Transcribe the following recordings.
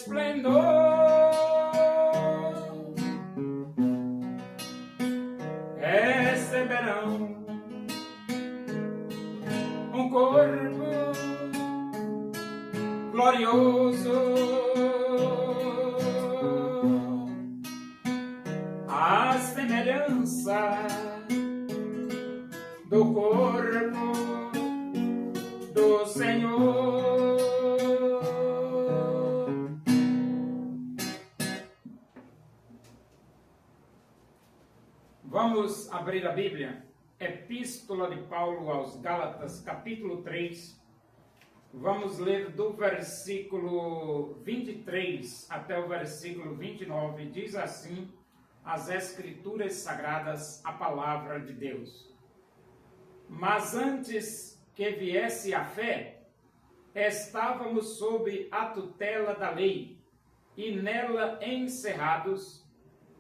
esplendor. Receberão um corpo glorioso, a semelhança do corpo do Senhor. Vamos abrir a Bíblia, Epístola de Paulo aos Gálatas, capítulo 3. Vamos ler do versículo 23 até o versículo 29. Diz assim as Escrituras Sagradas, a palavra de Deus. Mas antes que viesse a fé, estávamos sob a tutela da lei, e nela encerrados,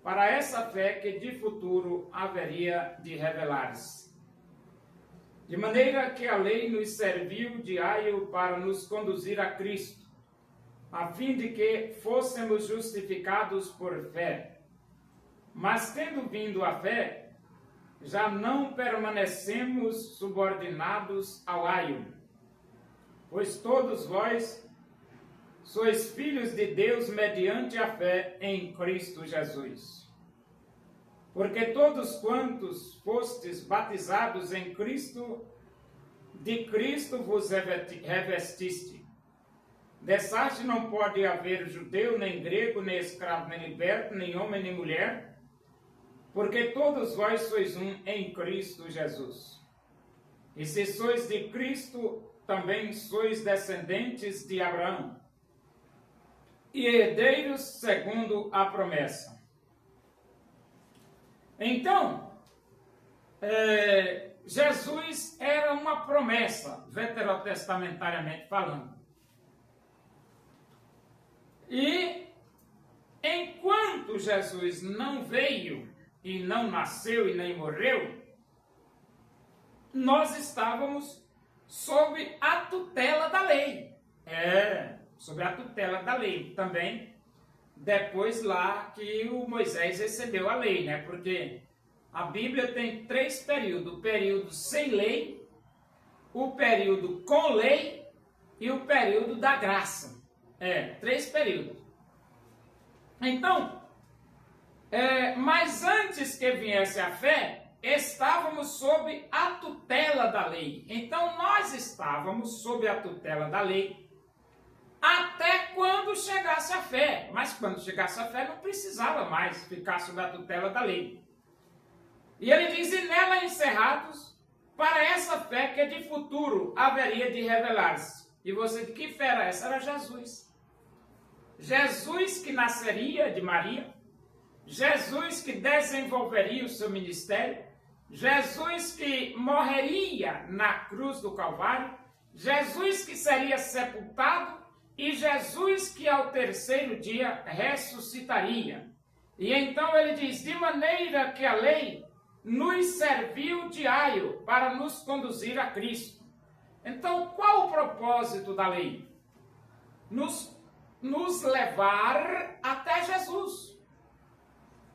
para essa fé que de futuro haveria de revelar-se. De maneira que a lei nos serviu de aio para nos conduzir a Cristo, a fim de que fôssemos justificados por fé. Mas tendo vindo a fé, já não permanecemos subordinados ao aio, pois todos vós sois filhos de Deus mediante a fé em Cristo Jesus. Porque todos quantos fostes batizados em Cristo, de Cristo vos revestiste. Dessarte não pode haver judeu, nem grego, nem escravo, nem liberto, nem homem, nem mulher, porque todos vós sois um em Cristo Jesus. E se sois de Cristo, também sois descendentes de Abraão, e herdeiros segundo a promessa. Então, Jesus era uma promessa, veterotestamentariamente falando. E enquanto Jesus não veio e não nasceu e nem morreu, nós estávamos sob a tutela da lei. Sobre a tutela da lei. Também, depois lá que o Moisés recebeu a lei, né? Porque a Bíblia tem 3 períodos. O período sem lei, o período com lei e o período da graça. 3 períodos. Então, mas antes que viesse a fé, estávamos sob a tutela da lei. Então, nós estávamos sob a tutela da lei até quando chegasse a fé. Mas quando chegasse a fé, não precisava mais ficar sob a tutela da lei. E ele diz, e nela encerrados, para essa fé que de futuro haveria de revelar-se. E você, de que fé era essa? Era Jesus. Jesus que nasceria de Maria, Jesus que desenvolveria o seu ministério, Jesus que morreria na cruz do Calvário, Jesus que seria sepultado e Jesus que ao terceiro dia ressuscitaria. E então ele diz, de maneira que a lei nos serviu de aio para nos conduzir a Cristo. Então, qual o propósito da lei? Nos levar até Jesus.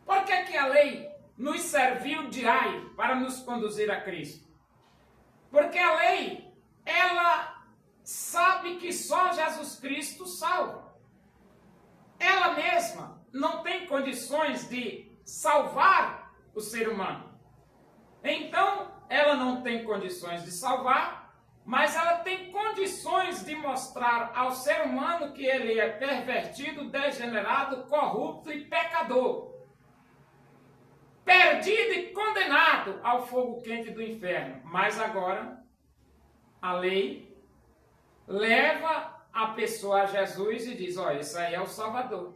Por que a lei nos serviu de aio para nos conduzir a Cristo? Porque a lei, ela sabe que só Jesus Cristo salva. Ela mesma não tem condições de salvar o ser humano. Então, ela não tem condições de salvar, mas ela tem condições de mostrar ao ser humano que ele é pervertido, degenerado, corrupto e pecador, perdido e condenado ao fogo quente do inferno. Mas agora, a lei leva a pessoa a Jesus e diz, olha, isso aí é o Salvador.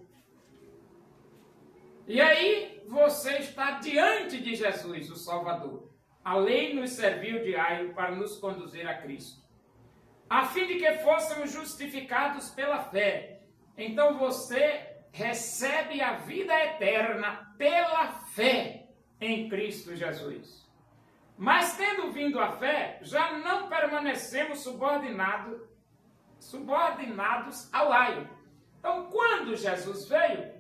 E aí você está diante de Jesus, o Salvador. A lei nos serviu de aio para nos conduzir a Cristo, a fim de que fôssemos justificados pela fé. Então você recebe a vida eterna pela fé em Cristo Jesus. Mas tendo vindo a fé, já não permanecemos subordinados ao aio. Então, quando quando Jesus veio,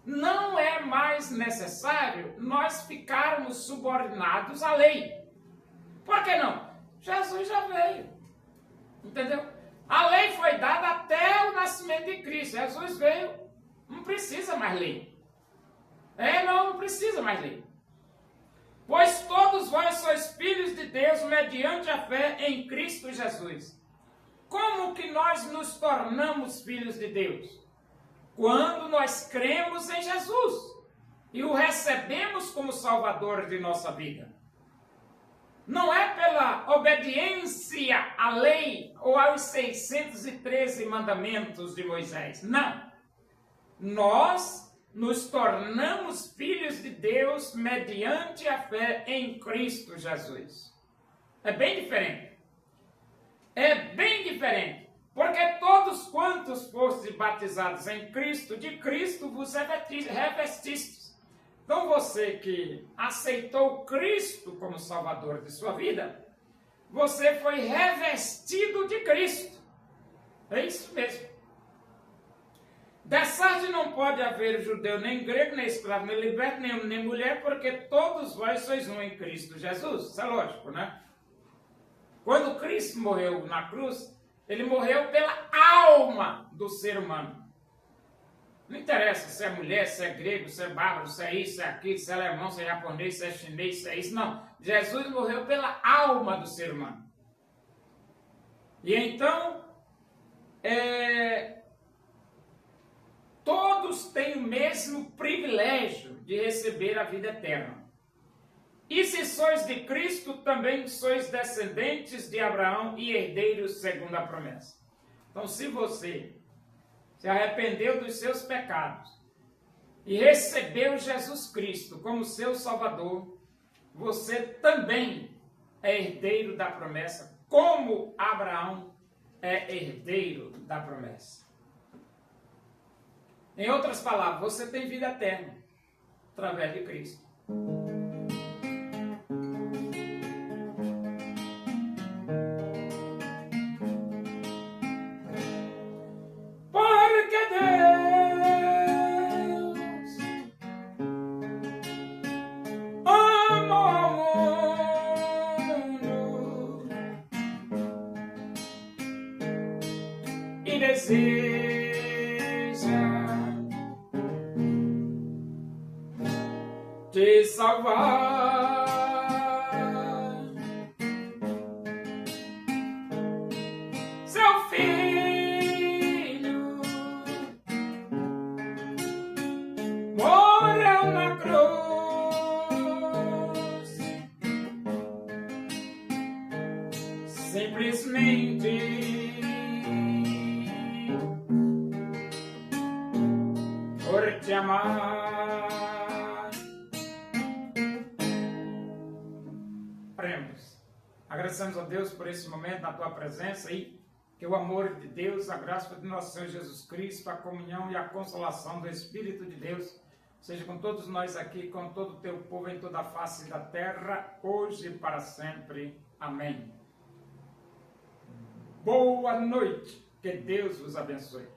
não é mais necessário nós ficarmos subordinados à lei. Por que não? Jesus já veio. Entendeu? A lei foi dada até o nascimento de Cristo. Jesus veio, não precisa mais lei. Não precisa mais lei. Pois todos vós sois filhos de Deus mediante a fé em Cristo Jesus. Como que nós nos tornamos filhos de Deus? Quando nós cremos em Jesus e o recebemos como Salvador de nossa vida. Não é pela obediência à lei ou aos 613 mandamentos de Moisés. Não. Nós nos tornamos filhos de Deus mediante a fé em Cristo Jesus. É bem diferente. É bem diferente. Porque todos quantos fostes batizados em Cristo, de Cristo vos revestistes. Então você que aceitou Cristo como Salvador de sua vida, você foi revestido de Cristo. É isso mesmo. Dessarte não pode haver judeu, nem grego, nem escravo, nem liberto, nem mulher, porque todos vós sois um em Cristo Jesus. Isso é lógico, né? Quando Cristo morreu na cruz, ele morreu pela alma do ser humano. Não interessa se é mulher, se é grego, se é bárbaro, se é isso, se é aquilo, se é alemão, se é japonês, se é chinês, se é isso. Não. Jesus morreu pela alma do ser humano. E então, todos têm o mesmo privilégio de receber a vida eterna. E se sois de Cristo, também sois descendentes de Abraão e herdeiros segundo a promessa. Então, se você se arrependeu dos seus pecados e recebeu Jesus Cristo como seu Salvador, você também é herdeiro da promessa, como Abraão é herdeiro da promessa. Em outras palavras, você tem vida eterna através de Cristo. Te salvar, seu filho morreu na cruz, simplesmente por te amar. Agradecemos a Deus por esse momento na tua presença e que o amor de Deus, a graça de nosso Senhor Jesus Cristo, a comunhão e a consolação do Espírito de Deus seja com todos nós aqui, com todo o teu povo em toda a face da terra, hoje e para sempre. Amém. Boa noite. Que Deus vos abençoe.